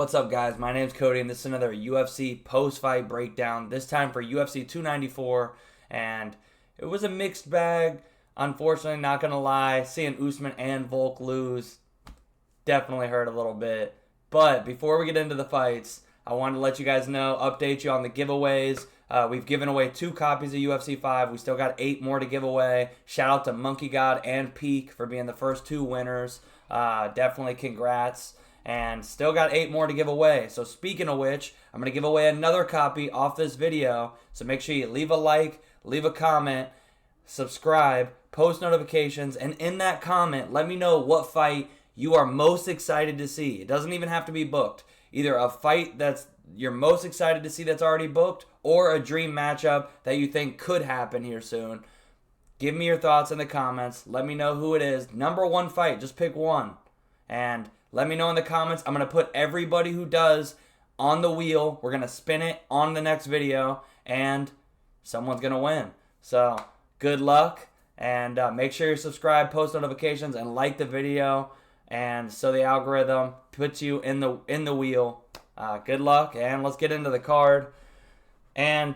What's up, guys? My name's Cody, and this is another UFC post-fight breakdown, this time for UFC 294, and it was a mixed bag. Unfortunately, not going to lie, seeing Usman and Volk lose definitely hurt a little bit. But before we get into the fights, I wanted to let you guys know, update you on the giveaways. We've given away 2 copies of UFC 5. We still got 8 more to give away. Shout out to Monkey God and Peak for being the first 2 winners. Definitely congrats. And still got 8 more to give away. So speaking of which, I'm going to give away another copy off this video. So make sure you leave a like, leave a comment, subscribe, post notifications, and in that comment, let me know what fight you are most excited to see. It doesn't even have to be booked. Either a fight that's you're most excited to see that's already booked, or a dream matchup that you think could happen here soon. Give me your thoughts in the comments. Let me know who it is. Number 1 fight, just pick one. And let me know in the comments. I'm going to put everybody who does on the wheel. We're going to spin it on the next video, and someone's going to win. So good luck, and make sure you subscribe, post notifications, and like the video, and so the algorithm puts you in the wheel. Good luck, and let's get into the card. And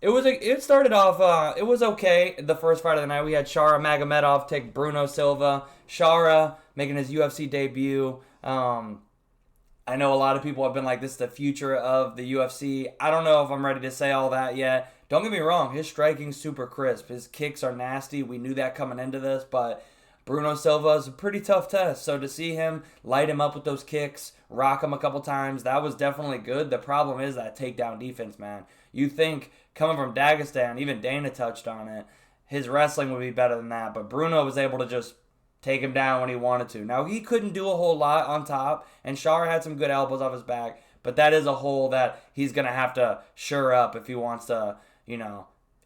it started off, it was okay, the first fight of the night. We had Shara Magomedov take Bruno Silva. Shara making his UFC debut. I know a lot of people have been like, this is the future of the UFC. I don't know if I'm ready to say all that yet. Don't get me wrong, his striking's super crisp. His kicks are nasty. We knew that coming into this, but Bruno Silva is a pretty tough test. So to see him light him up with those kicks, rock him a couple times, that was definitely good. The problem is that takedown defense, man. You think coming from Dagestan, even Dana touched on it, his wrestling would be better than that. But Bruno was able to just take him down when he wanted to. Now, he couldn't do a whole lot on top, and Shara had some good elbows off his back, but that is a hole that he's going to have to shore up if he wants to,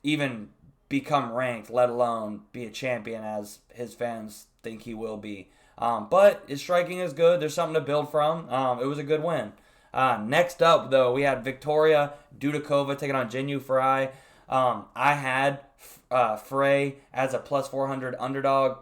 even become ranked, let alone be a champion as his fans think he will be. But his striking is good. There's something to build from. It was a good win. Next up, though, we had Victoria Dudakova taking on Jinyu Fry. I had Frey as a plus 400 underdog.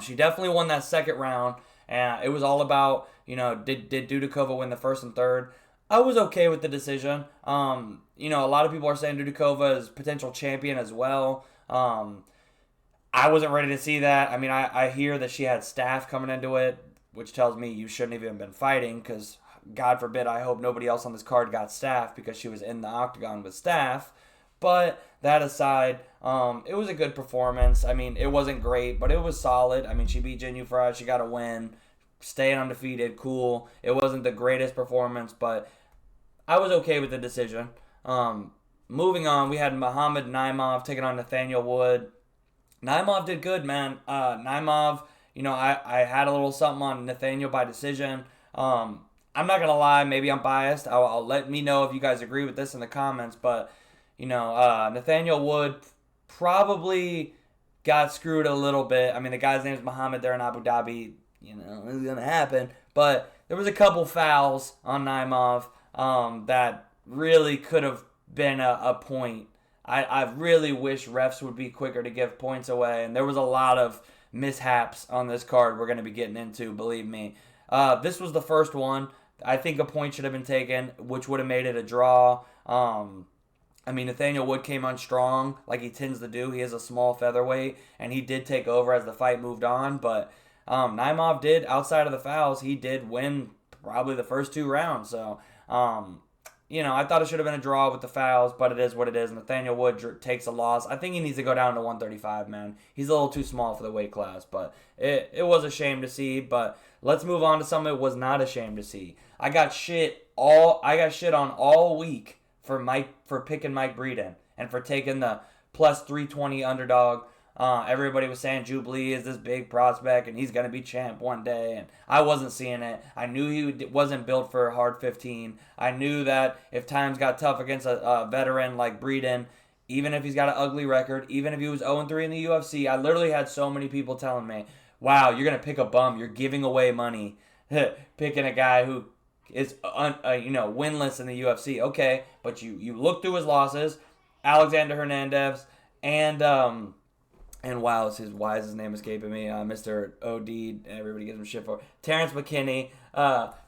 She definitely won that second round, and it was all about, did Dudakova win the first and third? I was okay with the decision. A lot of people are saying Dudakova is potential champion as well. I wasn't ready to see that. I mean, I hear that she had staph coming into it, which tells me you shouldn't have even been fighting, because God forbid, I hope nobody else on this card got staph because she was in the octagon with staph. But that aside, it was a good performance. I mean, it wasn't great, but it was solid. I mean, she beat Jinyu Fry. She got a win. Staying undefeated, cool. It wasn't the greatest performance, but I was okay with the decision. Moving on, we had Muhammad Naimov taking on Nathaniel Wood. Naimov did good, man. Naimov, I had a little something on Nathaniel by decision. I'm not going to lie. Maybe I'm biased. I'll let me know if you guys agree with this in the comments, but Nathaniel Wood probably got screwed a little bit. I mean, the guy's name is Muhammad. They're in Abu Dhabi. It's going to happen. But there was a couple fouls on Naimov that really could have been a point. I really wish refs would be quicker to give points away. And there was a lot of mishaps on this card we're going to be getting into, believe me. This was the first one. I think a point should have been taken, which would have made it a draw. Nathaniel Wood came on strong, like he tends to do. He is a small featherweight, and he did take over as the fight moved on. But Naimov did, outside of the fouls, he did win probably the first 2 rounds. So, I thought it should have been a draw with the fouls, but it is what it is. Nathaniel Wood takes a loss. I think he needs to go down to 135, man. He's a little too small for the weight class, but it was a shame to see. But let's move on to something it was not a shame to see. I got shit on all week for picking Mike Breeden and for taking the plus 320 underdog. Everybody was saying Jubilee is this big prospect and he's going to be champ one day, and I wasn't seeing it. I knew he wasn't built for a hard 15. I knew that if times got tough against a veteran like Breeden, even if he's got an ugly record, even if he was 0-3 in the UFC, I literally had so many people telling me, wow, you're going to pick a bum. You're giving away money picking a guy who is winless in the UFC. Okay, but you look through his losses, Alexander Hernandez, and why is his name escaping me? Mr. OD, everybody gives him shit for Terrence McKinney.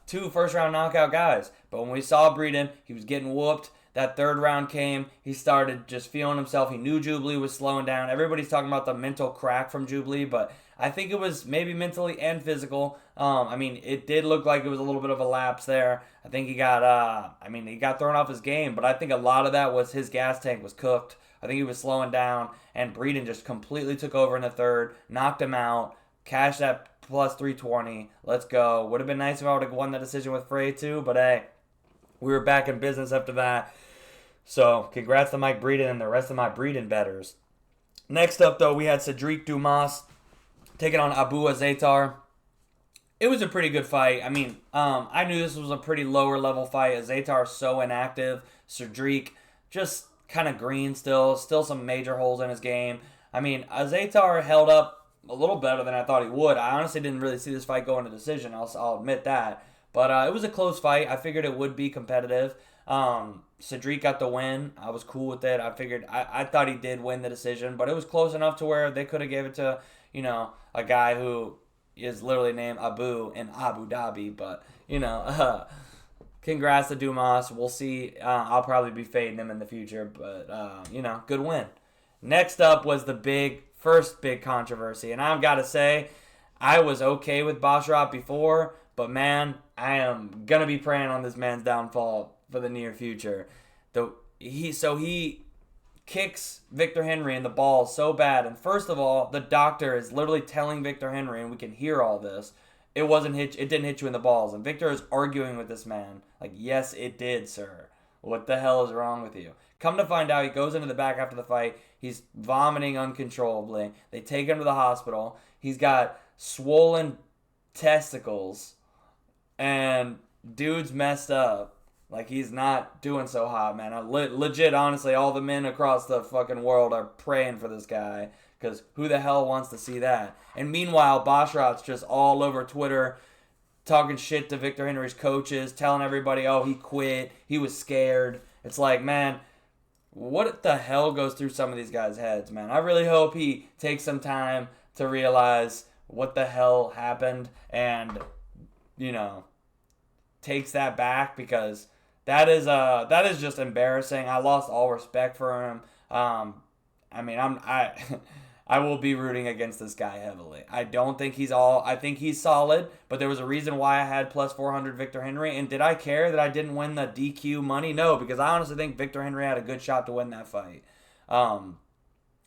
two first-round knockout guys. But when we saw Breeden, he was getting whooped. That third round came. He started just feeling himself. He knew Jubilee was slowing down. Everybody's talking about the mental crack from Jubilee, but I think it was maybe mentally and physical. It did look like it was a little bit of a lapse there. I think he got, he got thrown off his game, but I think a lot of that was his gas tank was cooked. I think he was slowing down, and Breeden just completely took over in the third, knocked him out, cashed that plus 320. Let's go. Would have been nice if I would have won the decision with Frey too, but hey, we were back in business after that. So, congrats to Mike Breeden and the rest of my Breeden betters. Next up, though, we had Cedric Dumas taking on Abu Azetar. It was a pretty good fight. I knew this was a pretty lower level fight. Azetar so inactive. Cedric just kind of green still some major holes in his game. Azetar held up a little better than I thought he would. I honestly didn't really see this fight going to decision. I'll admit that. But it was a close fight. I figured it would be competitive. Cedric got the win. I was cool with it. I thought he did win the decision, but it was close enough to where they could have gave it to, a guy who is literally named Abu in Abu Dhabi. But, congrats to Dumas. We'll see. I'll probably be fading him in the future, but, good win. Next up was the first big controversy, and I've got to say, I was okay with Basharat before, but man, I am going to be praying on this man's downfall for the near future. He kicks Victor Henry in the balls so bad, and first of all, the doctor is literally telling Victor Henry, and we can hear all this, it didn't hit you in the balls, and Victor is arguing with this man, like, yes, it did, sir. What the hell is wrong with you? Come to find out, he goes into the back after the fight, he's vomiting uncontrollably, they take him to the hospital, he's got swollen testicles, and dude's messed up. Like, he's not doing so hot, man. Legit, honestly, all the men across the fucking world are praying for this guy. Because who the hell wants to see that? And meanwhile, Basharat's just all over Twitter talking shit to Victor Henry's coaches, telling everybody, oh, he quit, he was scared. It's like, man, what the hell goes through some of these guys' heads, man? I really hope he takes some time to realize what the hell happened and, takes that back, because that is just embarrassing. I lost all respect for him. I will be rooting against this guy heavily. I think he's solid, but there was a reason why I had plus 400 Victor Henry. And did I care that I didn't win the DQ money? No, because I honestly think Victor Henry had a good shot to win that fight.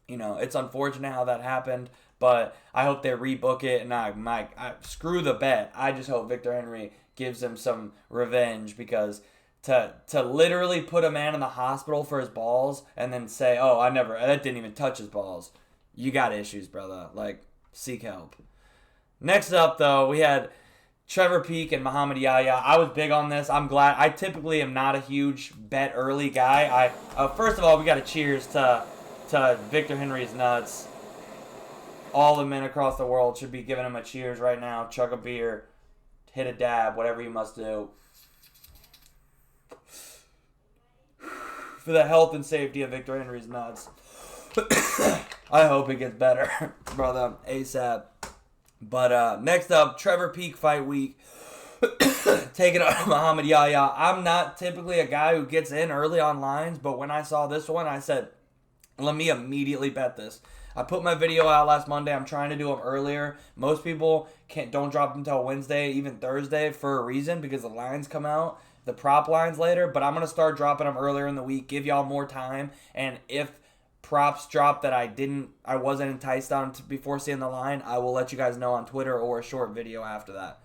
It's unfortunate how that happened, but I hope they rebook it. And I screw the bet. I just hope Victor Henry gives him some revenge, because to literally put a man in the hospital for his balls and then say, oh, that didn't even touch his balls. You got issues, brother. Like, seek help. Next up, though, we had Trevor Peek and Muhammad Yaya. I was big on this. I'm glad. I typically am not a huge bet early guy. First of all, we got to cheers to Victor Henry's nuts. All the men across the world should be giving him a cheers right now. Chug a beer, hit a dab, whatever you must do. For the health and safety of Victor Henry's nuts. I hope it gets better, brother, ASAP. But next up, Trevor Peek fight week. Taking on Muhammad Yaya. I'm not typically a guy who gets in early on lines, but when I saw this one, I said, let me immediately bet this. I put my video out last Monday. I'm trying to do them earlier. Most people don't drop them until Wednesday, even Thursday, for a reason, because the lines come out, the prop lines later. But I'm going to start dropping them earlier in the week, give y'all more time. And if props drop that I wasn't enticed on before seeing the line, I will let you guys know on Twitter or a short video after that.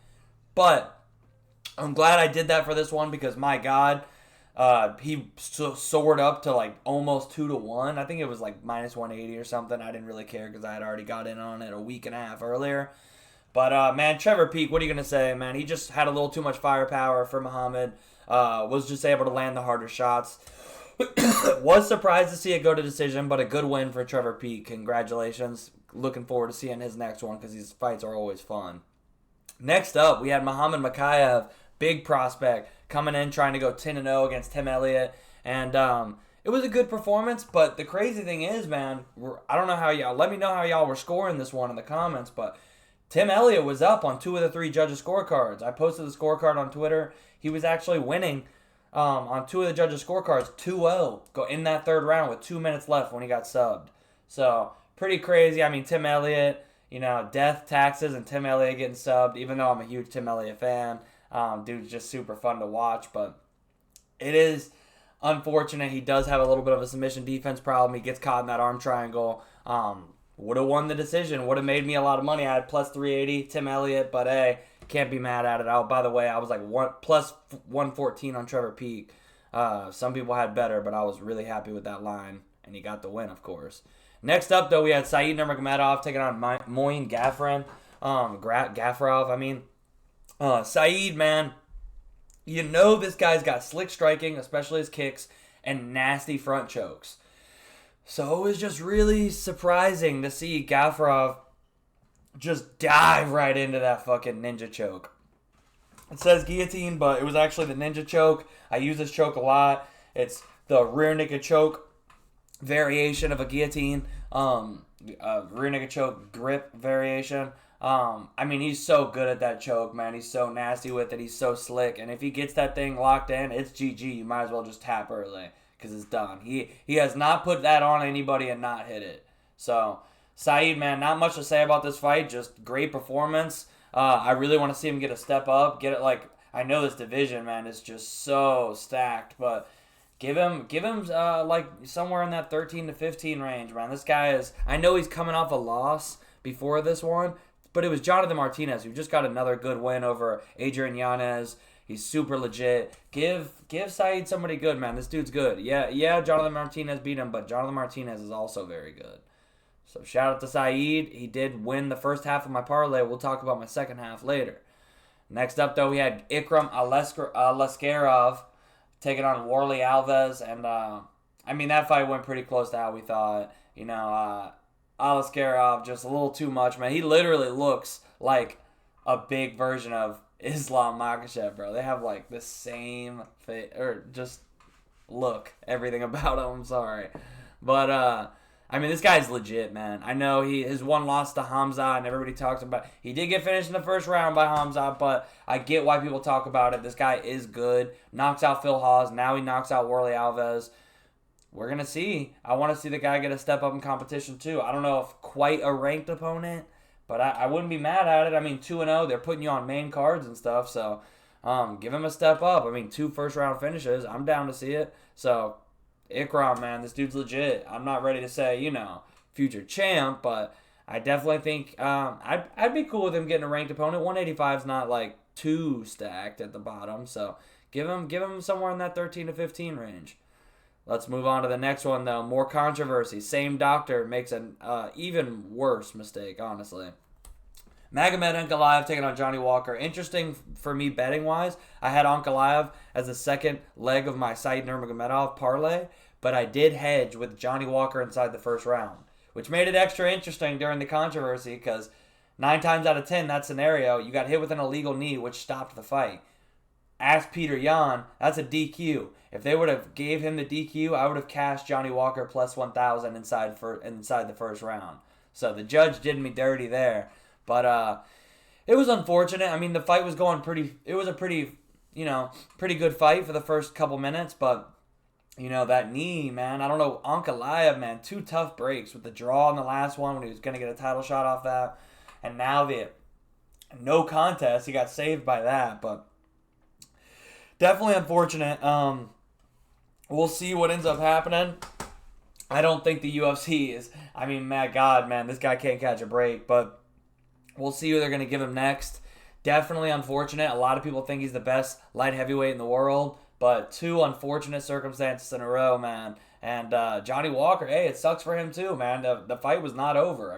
But I'm glad I did that for this one, because my God, he soared up to like almost 2-1. I think it was like minus 180 or something. I didn't really care because I had already got in on it a week and a half earlier. But man, Trevor Peek, what are you gonna say, man? He just had a little too much firepower for Muhammad. Was just able to land the harder shots. Was surprised to see it go to decision, but a good win for Trevor Peek. Congratulations. Looking forward to seeing his next one, because these fights are always fun. Next up, we had Muhammad Makhachev, big prospect, coming in trying to go 10-0 against Tim Elliott. And it was a good performance, but the crazy thing is, man, I don't know how y'all, let me know how y'all were scoring this one in the comments, but Tim Elliott was up on 2 of the 3 judges' scorecards. I posted the scorecard on Twitter. He was actually winning on 2 of the judges' scorecards 2-0 in that third round with 2 minutes left when he got subbed. So, pretty crazy. I mean, Tim Elliott, death, taxes, and Tim Elliott getting subbed, even though I'm a huge Tim Elliott fan. Dude's just super fun to watch, but it is unfortunate. He does have a little bit of a submission defense problem. He gets caught in that arm triangle. Would have won the decision. Would have made me a lot of money. I had plus 380, Tim Elliott, but hey, can't be mad at it. Oh, by the way, I was like plus 114 on Trevor Peek. Some people had better, but I was really happy with that line, and he got the win, of course. Next up, though, we had Said Nurmagomedov taking on Moin Gaffarov. Said, man, this guy's got slick striking, especially his kicks, and nasty front chokes. So it was just really surprising to see Gaffarov just dive right into that fucking ninja choke. It says guillotine, but it was actually the ninja choke. I use this choke a lot. It's the rear naked choke variation of a guillotine. Rear naked choke grip variation. He's so good at that choke, man. He's so nasty with it. He's so slick. And if he gets that thing locked in, it's GG. You might as well just tap early because it's done. He has not put that on anybody and not hit it. So, Said, man, not much to say about this fight. Just great performance. I really want to see him get a step up. Get it I know this division, man, is just so stacked, but give him somewhere in that 13 to 15 range, man. This guy is, I know he's coming off a loss before this one, but it was Jonathan Martinez who just got another good win over Adrian Yanez. He's super legit. Give Said somebody good, man. This dude's good. Yeah, Jonathan Martinez beat him, but Jonathan Martinez is also very good. So shout out to Said. He did win the first half of my parlay. We'll talk about my second half later. Next up, though, we had Ikram Aliskerov taking on Warley Alves. And, that fight went pretty close to how we thought. Aliskerov, just a little too much, man. He literally looks like a big version of Islam Makhachev, bro. They have, the same face, or just look, everything about him. I'm sorry. But, this guy's legit, man. I know his one loss to Khamzat, and everybody talks about it. He did get finished in the first round by Khamzat, but I get why people talk about it. This guy is good. Knocks out Phil Hawes. Now he knocks out Warley Alves. We're going to see. I want to see the guy get a step up in competition, too. I don't know if quite a ranked opponent, but I wouldn't be mad at it. 2-0. They're putting you on main cards and stuff, so give him a step up. 2 first-round finishes. I'm down to see it. So, Ikram, man, this dude's legit. I'm not ready to say, future champ, but I definitely think I'd be cool with him getting a ranked opponent. 185 is not, too stacked at the bottom, so give him somewhere in that 13 to 15 range. Let's move on to the next one, though. More controversy. Same doctor makes an even worse mistake, honestly. Magomed Ankalaev taking on Johnny Walker. Interesting for me betting-wise. I had Ankalaev as the second leg of my Said Nurmagomedov parlay, but I did hedge with Johnny Walker inside the first round, which made it extra interesting during the controversy because 9 times out of 10, that scenario, you got hit with an illegal knee, which stopped the fight. Ask Peter Yan, that's a DQ. If they would have gave him the DQ, I would have cashed Johnny Walker plus 1,000 inside the first round. So the judge did me dirty there. But it was unfortunate. The fight was going it was a pretty good fight for the first couple minutes. But, that knee, man, I don't know. Ankalaev, man, 2 tough breaks with the draw in the last one when he was going to get a title shot off that. And now the no contest. He got saved by that. But definitely unfortunate. We'll see what ends up happening. I don't think the UFC is... man, this guy can't catch a break. But we'll see who they're going to give him next. Definitely unfortunate. A lot of people think he's the best light heavyweight in the world. But 2 unfortunate circumstances in a row, man. And Johnny Walker, hey, it sucks for him too, man. The fight was not over.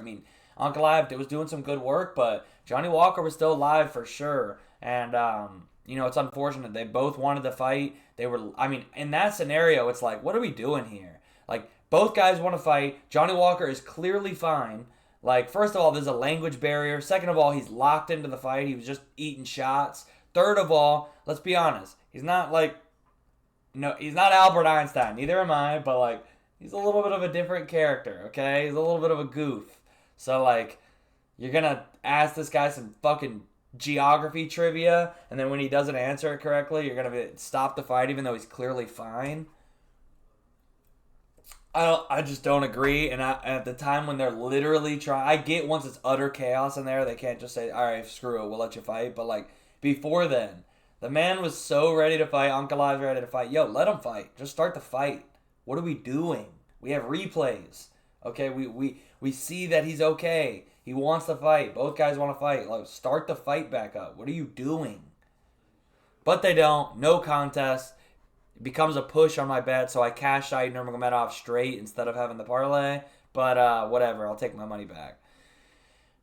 Ankalaev was doing some good work, but Johnny Walker was still alive for sure. And... it's unfortunate. They both wanted to fight. They were, in that scenario, it's like, what are we doing here? Both guys want to fight. Johnny Walker is clearly fine. First of all, there's a language barrier. Second of all, he's locked into the fight. He was just eating shots. Third of all, let's be honest. He's not he's not Albert Einstein. Neither am I, but he's a little bit of a different character, okay? He's a little bit of a goof. So, You're going to ask this guy some fucking geography trivia, and then when he doesn't answer it correctly, you're going to stop the fight even though he's clearly fine. I just don't agree. And at the time when they're literally trying, I get once it's utter chaos in there, they can't just say, all right, screw it, we'll let you fight. But like before then, the man was so ready to fight. Ankalaev's ready to fight. Yo, let him fight. Just start the fight. What are we doing? We have replays. Okay, we see that he's okay. He wants to fight. Both guys want to fight. Like, start the fight back up. What are you doing? But they don't. No contest. It becomes a push on my bet, so I cashed out Nurmagomedov straight instead of having the parlay. But whatever. I'll take my money back.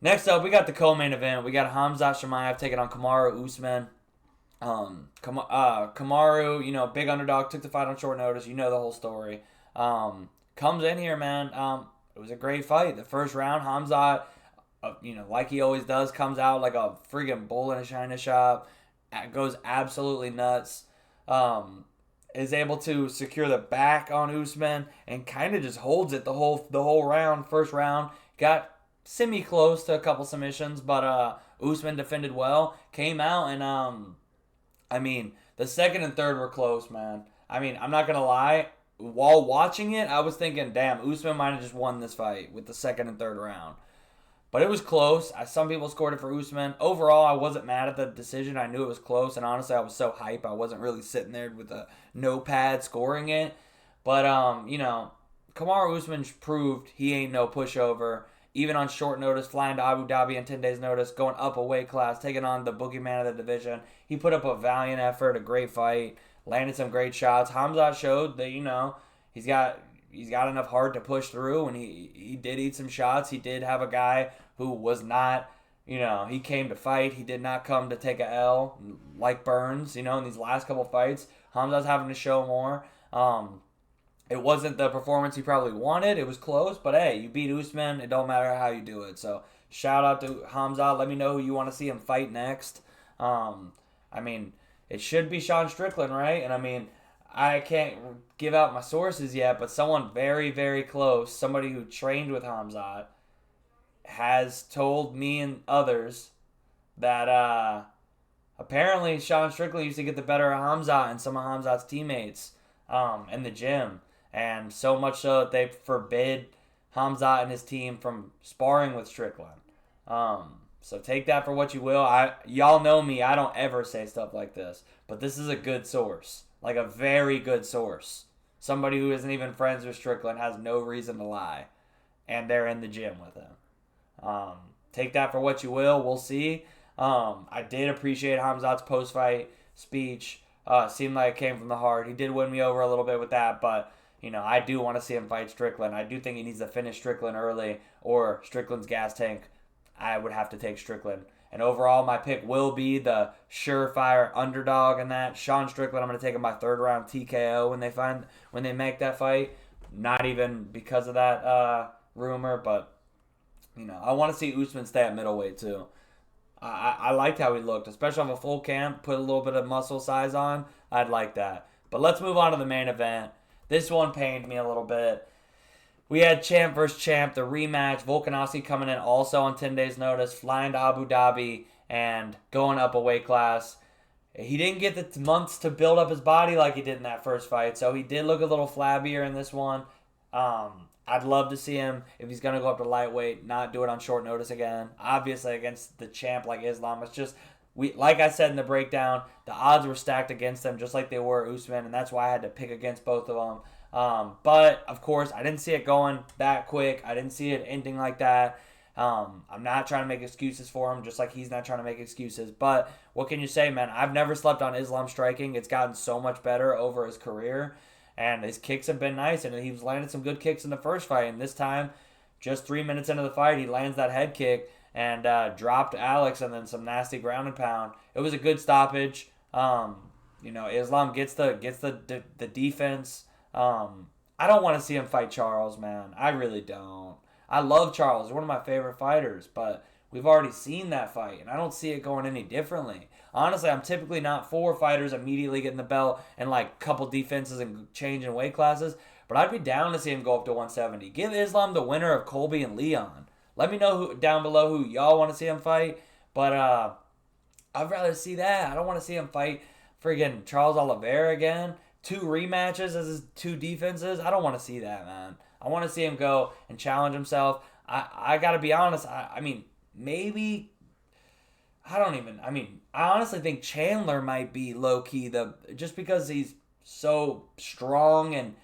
Next up, we got the co-main event. We got Khamzat Chimaev taking on Kamaru Usman. Kamaru, you know, big underdog, took the fight on short notice. You know the whole story. Comes in here, man. It was a great fight. The first round, Khamzat, you know, like he always does, comes out like a friggin' bull in a china shop. Goes absolutely nuts. Is able to secure the back on Usman and kind of just holds it the whole round. First round, got semi-close to a couple submissions, but Usman defended well. Came out and, I mean, the second and third were close, man. I mean, I'm not going to lie. While watching it, I was thinking, damn, Usman might have just won this fight with the second and third round. But it was close. Some people scored it for Usman. Overall, I wasn't mad at the decision. I knew it was close, and honestly, I was so hype. I wasn't really sitting there with a notepad scoring it. But, you know, Kamaru Usman proved he ain't no pushover. Even on short notice, flying to Abu Dhabi on 10 days' notice, going up a weight class, taking on the boogeyman of the division. He put up a valiant effort, a great fight, landed some great shots. Khamzat showed that, you know, he's got enough heart to push through, and he did eat some shots. He did have a guy who was not, you know, he came to fight. He did not come to take a L like Burns, you know, in these last couple fights. Khamzat's having to show more. It wasn't the performance he probably wanted. It was close, but hey, you beat Usman. It don't matter how you do it. So shout out to Khamzat. Let me know who you want to see him fight next. I mean, it should be Sean Strickland, right? And I mean, I can't give out my sources yet, but someone very, very close, somebody who trained with Khamzat, has told me and others that apparently Sean Strickland used to get the better of Khamzat and some of Khamzat's teammates in the gym. And so much so that they forbid Khamzat and his team from sparring with Strickland. So take that for what you will. Y'all know me. I don't ever say stuff like this. But this is a good source. Like a very good source. Somebody who isn't even friends with Strickland has no reason to lie. And they're in the gym with him. Take that for what you will. We'll see. I did appreciate Khamzat's post-fight speech. Seemed like it came from the heart. He did win me over a little bit with that, but you know, I do want to see him fight Strickland. I do think he needs to finish Strickland early or Strickland's gas tank. I would have to take Strickland. And overall, my pick will be the surefire underdog in that. Sean Strickland, I'm going to take him by third round TKO when they make that fight. Not even because of that rumor, but you know, I want to see Usman stay at middleweight too. I liked how he looked, especially on a full camp, put a little bit of muscle size on. I'd like that. But let's move on to the main event. This one pained me a little bit. We had champ versus champ, the rematch. Volkanovski coming in also on 10 days' notice, flying to Abu Dhabi and going up a weight class. He didn't get the months to build up his body like he did in that first fight, so he did look a little flabbier in this one. I'd love to see him, if he's going to go up to lightweight, not do it on short notice again. Obviously, against the champ like Islam, it's just, like I said in the breakdown, the odds were stacked against him just like they were Usman, and that's why I had to pick against both of them. But, of course, I didn't see it going that quick. I didn't see it ending like that. I'm not trying to make excuses for him, just like he's not trying to make excuses. But what can you say, man? I've never slept on Islam striking. It's gotten so much better over his career. And his kicks have been nice, and he was landing some good kicks in the first fight. And this time, just 3 minutes into the fight, he lands that head kick and dropped Alex, and then some nasty ground and pound. It was a good stoppage. You know, Islam gets the defense. I don't want to see him fight Charles, man. I really don't. I love Charles. He's one of my favorite fighters, but we've already seen that fight, and I don't see it going any differently. Honestly, I'm typically not for fighters immediately getting the belt and like couple defenses and changing weight classes, but I'd be down to see him go up to 170. Give Islam the winner of Colby and Leon. Let me know down below who y'all want to see him fight. But I'd rather see that. I don't want to see him fight friggin' Charles Oliveira again. 2 rematches as his 2 defenses. I don't want to see that, man. I want to see him go and challenge himself. I got to be honest. I mean, maybe... I honestly think Chandler might be low-key, just because he's so strong and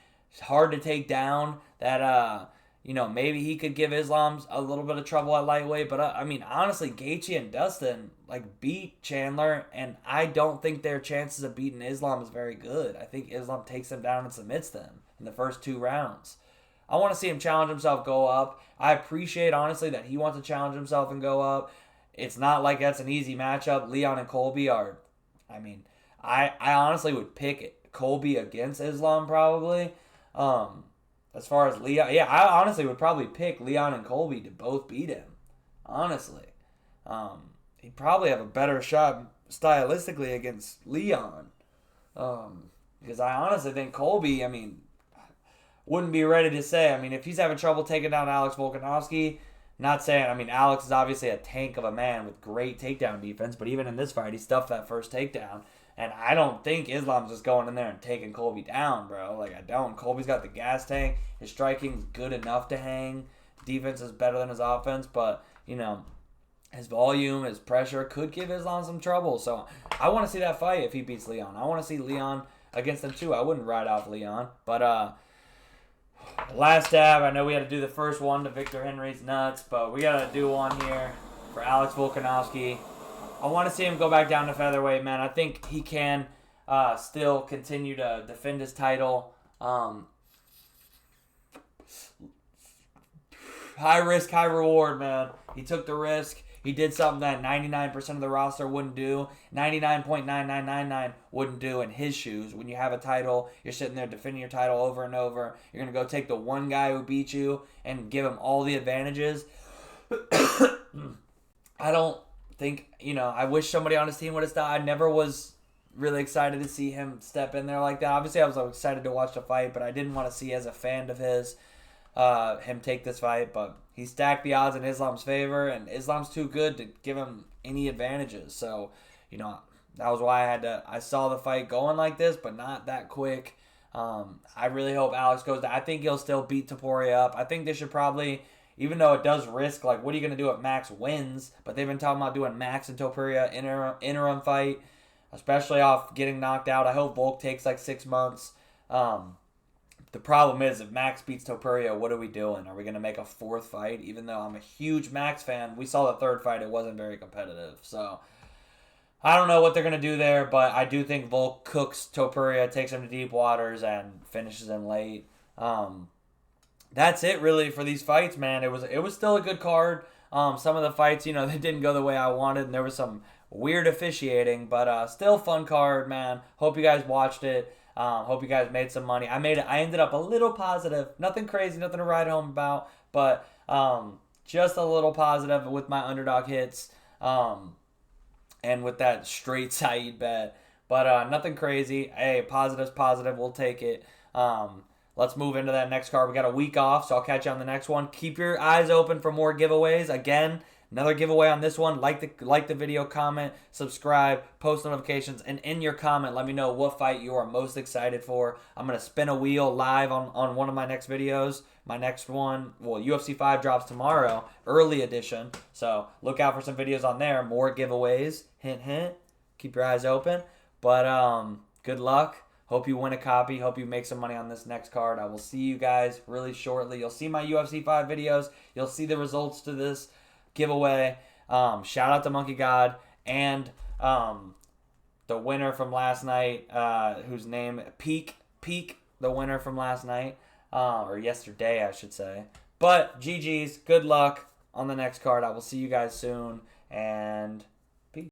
hard to take down that, maybe he could give Islam a little bit of trouble at lightweight. But, honestly, Gaethje and Dustin, beat Chandler, and I don't think their chances of beating Islam is very good. I think Islam takes them down and submits them in the first 2 rounds. I want to see him challenge himself, go up. I appreciate, honestly, that he wants to challenge himself and go up. It's not like that's an easy matchup. Leon and Colby are, I honestly would pick Colby against Islam probably. As far as Leon, yeah, I honestly would probably pick Leon and Colby to both beat him. Honestly. He'd probably have a better shot stylistically against Leon. Because I honestly think Colby, wouldn't be ready to say. If he's having trouble taking down Alex Volkanovski, not saying, Alex is obviously a tank of a man with great takedown defense, but even in this fight, he stuffed that first takedown. And I don't think Islam's just going in there and taking Colby down, bro. I don't. Colby's got the gas tank. His striking's good enough to hang. Defense is better than his offense, but, his volume, his pressure could give Islam some trouble. So I want to see that fight if he beats Leon. I want to see Leon against him too. I wouldn't ride off Leon. But last stab. I know we had to do the first one to Victor Henry's nuts, but we got to do one here for Alex Volkanovski. I want to see him go back down to featherweight, man. I think he can still continue to defend his title. High risk, high reward, man. He took the risk. He did something that 99% of the roster wouldn't do. 99.9999 wouldn't do in his shoes. When you have a title, you're sitting there defending your title over and over. You're going to go take the one guy who beat you and give him all the advantages. I don't think, I wish somebody on his team would have stopped. I never was really excited to see him step in there like that. Obviously, I was excited to watch the fight, but I didn't want to see, as a fan of his, him take this fight. But he stacked the odds in Islam's favor, and Islam's too good to give him any advantages. So, that was why I saw the fight going like this, but not that quick. I really hope Alex goes down. I think he'll still beat Topuria up. I think they should probably, even though it does risk, what are you going to do if Max wins? But they've been talking about doing Max and Topuria interim fight, especially off getting knocked out. I hope Volk takes 6 months. The problem is, if Max beats Topuria, what are we doing? Are we going to make a 4th fight? Even though I'm a huge Max fan, we saw the 3rd fight. It wasn't very competitive. So, I don't know what they're going to do there, but I do think Volk cooks Topuria, takes him to deep waters, and finishes him late. That's it, really, for these fights, man. It was still a good card. Some of the fights, they didn't go the way I wanted, and there was some weird officiating, but still fun card, man. Hope you guys watched it. Hope you guys made some money. I ended up a little positive. Nothing crazy, nothing to write home about, but just a little positive with my underdog hits and with that straight Saeed bet. But nothing crazy. Hey, positive's positive. We'll take it. Let's move into that next card. We got a week off, so I'll catch you on the next one. Keep your eyes open for more giveaways. Again, another giveaway on this one. Like the video, comment, subscribe, post notifications, and in your comment, let me know what fight you are most excited for. I'm going to spin a wheel live on one of my next videos. My next one, UFC 5 drops tomorrow, early edition. So look out for some videos on there. More giveaways. Hint, hint. Keep your eyes open. But good luck. Hope you win a copy. Hope you make some money on this next card. I will see you guys really shortly. You'll see my UFC 5 videos. You'll see the results to this giveaway. Shout out to Monkey God and the winner from last night, whose name Peak, the winner from last night, or yesterday, I should say. But GG's, good luck on the next card. I will see you guys soon, and